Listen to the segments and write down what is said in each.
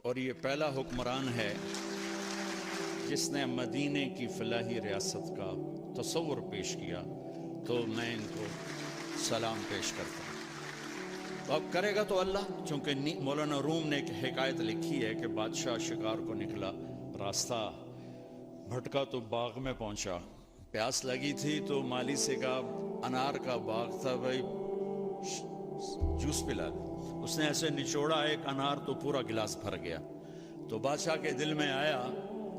اور یہ پہلا حکمران ہے جس نے مدینے کی فلاحی ریاست کا تصور پیش کیا، تو میں ان کو سلام پیش کرتا ہوں۔ تو اب کرے گا تو اللہ، چونکہ مولانا روم نے ایک حکایت لکھی ہے کہ بادشاہ شکار کو نکلا، راستہ بھٹکا تو باغ میں پہنچا، پیاس لگی تھی تو مالی سے کہا انار کا باغ تھا بھائی جوس پلا لے۔ اس نے ایسے نچوڑا ایک انار تو پورا گلاس بھر گیا۔ تو بادشاہ کے دل میں آیا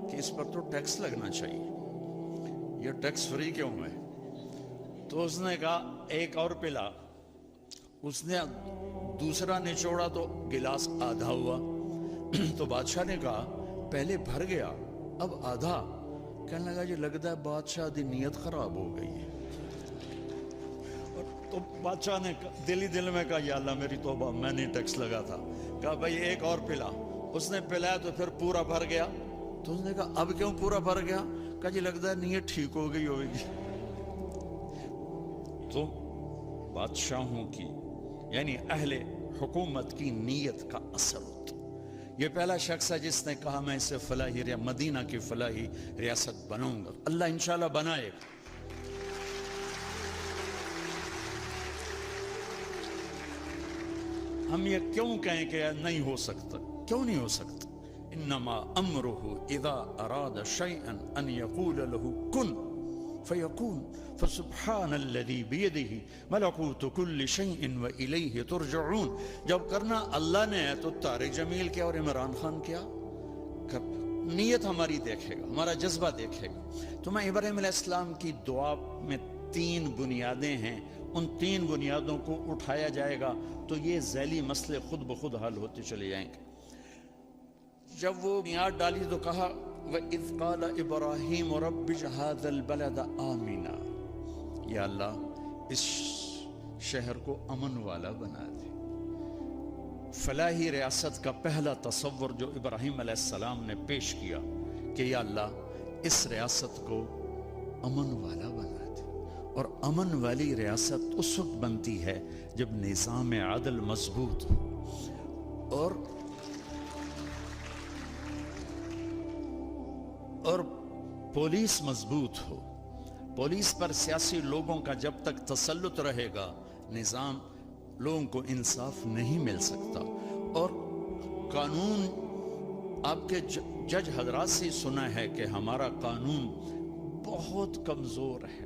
کہ اس پر تو ٹیکس لگنا چاہیے، یہ ٹیکس فری کیوں ہے؟ تو اس نے کہا ایک اور پلا۔ اس نے دوسرا نچوڑا تو گلاس آدھا ہوا۔ تو بادشاہ نے کہا پہلے بھر گیا اب آدھا۔ کہنے لگا یہ لگتا ہے بادشاہ دی نیت خراب ہو گئی ہے۔ تو بادشاہ نے دل ہی دل میں کہا یا اللہ میری توبہ، میں نے ٹیکس لگا تھا۔ کہا بھائی ایک اور پلا۔ اس نے پلایا تو پھر پورا بھر گیا۔ تو اس نے کہا اب کیوں پورا بھر گیا؟ کہا جی لگتا ہے نیت ٹھیک ہو گئی ہوگی۔ تو بادشاہوں کی یعنی اہل حکومت کی نیت کا اثر ہوتا۔ یہ پہلا شخص ہے جس نے کہا میں اسے فلاحی مدینہ کی فلاحی ریاست بناؤں گا۔ اللہ انشاءاللہ بنائے گا۔ ہم یہ کیوں کہیں کہ نہیں ہو سکتا؟ کیوں نہیں ہو سکتا؟ انما امرہ اذا اراد شیئا ان یقول له کن فیکون فسبحان الذی بیدہ ملکوت کل شیء والیہ ترجعون۔ جب کرنا اللہ نے ہے تو طارق جمیل کیا اور عمران خان کیا؟ نیت ہماری دیکھے گا، ہمارا جذبہ دیکھے گا۔ تو میں ابراہیم علیہ السلام کی دعا میں 3 بنیادیں ہیں، ان 3 بنیادوں کو اٹھایا جائے گا تو یہ ذیلی مسئلے خود بخود حل ہوتے چلے جائیں گے۔ جب وہ بنیاد ڈالی تو کہا وَإِذْ قَالَ إِبْرَاهِيمُ رَبِّ اجْعَلْ هَٰذَا الْبَلَدَ آمِنًا، یا اللہ اس شہر کو امن والا بنا دے۔ فلاحی ریاست کا پہلا تصور جو ابراہیم علیہ السلام نے پیش کیا کہ یا اللہ اس ریاست کو امن والا بنا دے۔ اور امن والی ریاست اس وقت بنتی ہے جب نظام عدل مضبوط ہو اور پولیس مضبوط ہو۔ پولیس پر سیاسی لوگوں کا جب تک تسلط رہے گا نظام لوگوں کو انصاف نہیں مل سکتا۔ اور قانون آپ کے جج حضرات سے سنا ہے کہ ہمارا قانون بہت کمزور ہے،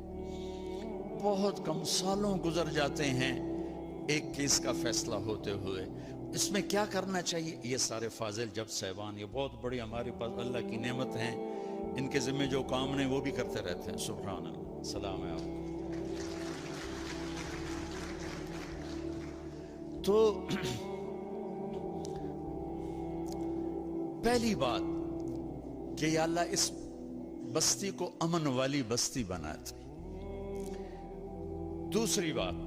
بہت کم سالوں گزر جاتے ہیں ایک کیس کا فیصلہ ہوتے ہوئے۔ اس میں کیا کرنا چاہیے؟ یہ سارے فاضل جب صاحبان یہ بہت بڑی ہمارے پاس اللہ کی نعمت ہیں، ان کے ذمہ جو کام نہیں وہ بھی کرتے رہتے ہیں۔ سبحان اللہ، سلام ہے آپ کو۔ تو پہلی بات کہ یا اللہ اس بستی کو امن والی بستی بنا دے۔ دوسری بات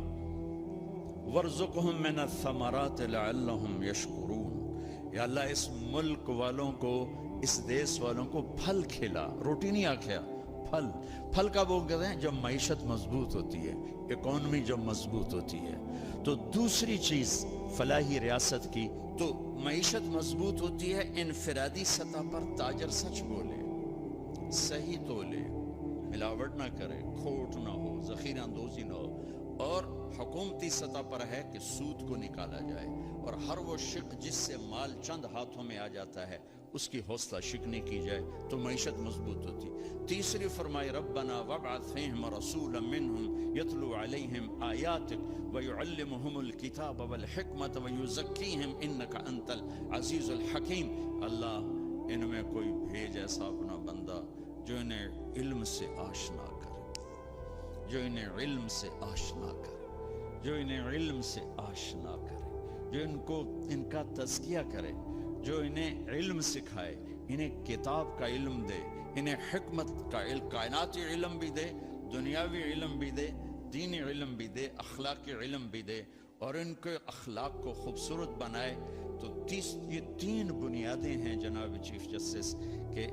وَارْزُقْهُم مِّنَ الثَّمَرَاتِ لَعَلَّهُمْ يَشْكُرُونَ، یا اللہ اس ملک والوں کو، اس دیس والوں کو پھل کھلا، روٹی نہیں آکھیا، پھل۔ پھل کا وہ کہتے ہیں جب معیشت مضبوط ہوتی ہے، اکانومی جب مضبوط ہوتی ہے۔ تو دوسری چیز فلاحی ریاست کی تو معیشت مضبوط ہوتی ہے انفرادی سطح پر تاجر سچ بولے، صحیح تولے، ملاوٹ نہ کرے، کھوٹ نہ ہو، ذخیرہ اندوزی نہ ہو۔ اور حکومتی سطح پر ہے کہ سود کو نکالا جائے اور ہر وہ شق جس سے مال چند ہاتھوں میں آ جاتا ہے اس کی حوصلہ شکنی کی جائے تو معیشت مضبوط ہوتی۔ تیسری فرمائی ربنا وابعث فیہم رسولا منہم یتلو علیہم آیاتک ویعلمہم الکتاب والحکمت ویزکیہم انک انت العزیز الحکیم۔ اللہ ان میں کوئی بھیج ایسا اپنا بندہ جو انہیں علم سے آشنا کرے، جو انہیں علم سے آشنا کرے، جو انہیں علم سے آشنا کرے، جو ان کو ان کا تزکیہ کرے، جو انہیں علم سکھائے، انہیں کتاب کا علم دے، انہیں حکمت کا علم، کائناتی علم بھی دے، دنیاوی علم بھی دے، دینی علم بھی دے، اخلاقی علم بھی دے، اور ان کے اخلاق کو خوبصورت بنائے۔ تو یہ 3 بنیادیں ہیں جناب چیف جسٹس کہ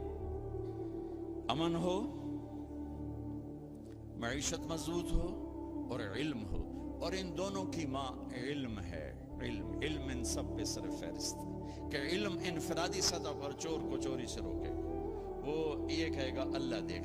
امن ہو، معیشت مضبوط ہو اور علم ہو، اور ان دونوں کی ماں علم ہے۔ علم ان سب پہ سر فہرست ہے۔ کہ علم انفرادی سطح پر چور کو چوری سے روکے گا، وہ یہ کہے گا اللہ دیکھ